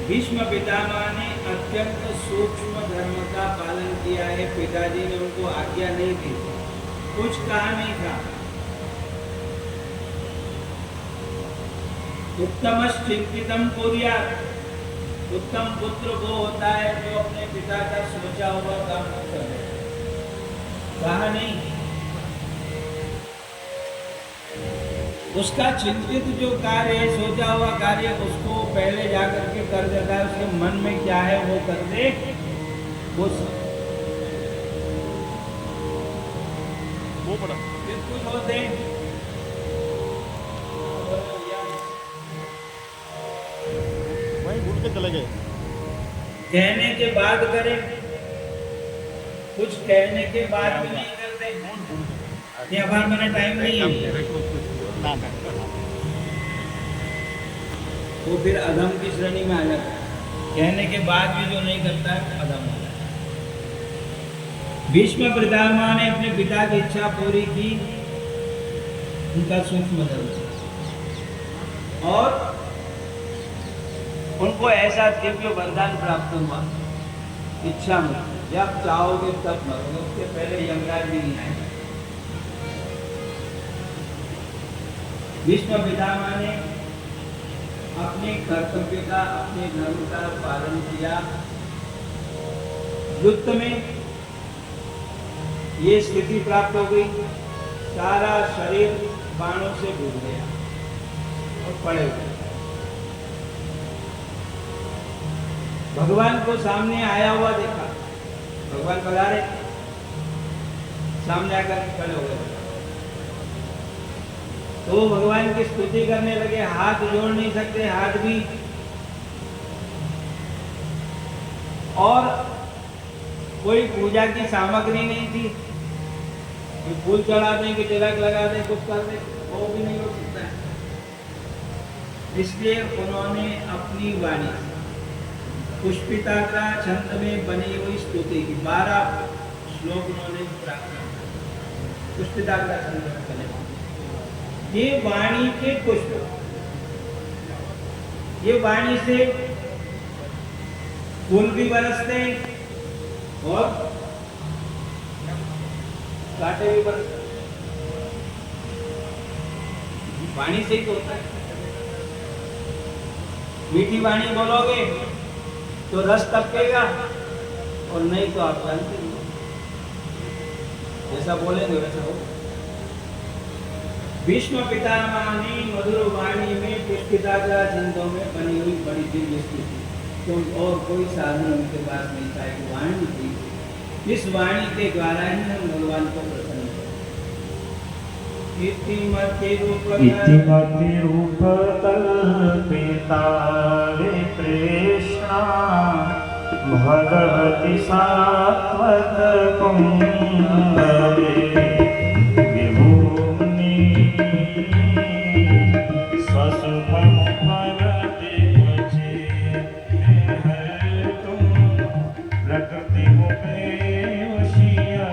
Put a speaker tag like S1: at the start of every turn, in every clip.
S1: भीष्म पितामह ने अत्यंत सूक्ष्म धर्म का पालन किया है। पिताजी ने उनको आज्ञा नहीं दी, कुछ कहा नहीं था। उत्तम चिंतितम कुर्यात्, उत्तम पुत्र वो होता है जो अपने पिता का सोचा हुआ काम करे। कहा नहीं, उसका चिंतित जो कार्य है, सोचा हुआ कार्य, उसको पहले जाकर के कर देता है। उसके मन में क्या है वो कर दे, वो पड़ा बिल्कुल होते।
S2: वहीं भूल के चले गए।
S1: कहने के बाद करे, कुछ कहने के बाद भी नहीं करते। ये बार मैंने टाइम नहीं है तो फिर अधम की श्रेणी में आ जाता है। कहने के बाद भी जो नहीं करता है अधम हो जाता है। भीष्म पितामह ने अपने पिता की इच्छा पूरी की, उनका सूक्ष्म धर्म, और उनको ऐसा दिव्य वरदान प्राप्त हुआ, इच्छा में जब चाहोगे तब मरोगे। उसके पहले यमराज भी नहीं आएगा। भीष्म पितामह ने अपने कर्तव्य का, अपने धर्म का पालन किया। युद्ध में ये स्थिति प्राप्त हो गई, सारा शरीर बाणों से डूब गया और पड़े हुए। भगवान को सामने आया हुआ देखा, भगवान पधारे, सामने आकर खड़े हो गए। तो भगवान की स्तुति करने लगे, हाथ जोड़ नहीं सकते, हाथ भी, और कोई पूजा की सामग्री नहीं थी कि फूल चढ़ा दें, कि तिलक लगा दें, कुछ कर दें, वो भी नहीं हो सकता है। इसलिए उन्होंने अपनी वाणी पुष्पिताग्रा छंद में बनी हुई स्तुति की 12 श्लोक उन्होंने प्रार्थना, पुष्पिताग्रा छंद में बने। ये वाणी के पुष्प, ये वाणी से फूल भी बरसते और कांटे भी बरसते। वाणी से ही तो होता है। मीठी वाणी बोलोगे तो रस टपकेगा, और नहीं तो आप जानते नहीं, जैसा बोलेंगे वैसा हो। भीष्म पितामह ने मधुर वाणी में पुष्पिताग्रा छंदों में बनी हुई बड़ी दिव्य स्तुति, तो और कोई साधन उनके पास नहीं था, एक वाणी थी। इस वाणी के द्वारा ही हम भगवान को प्रसन्न करते। इतिमति रूप
S3: कल्पिता कृष्णा भगवती सात्वत कुंडले विभूमि स्वशुभम भवति क्वचि तुम प्रकृति मुपेवशिया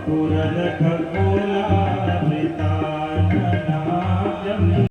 S3: Pura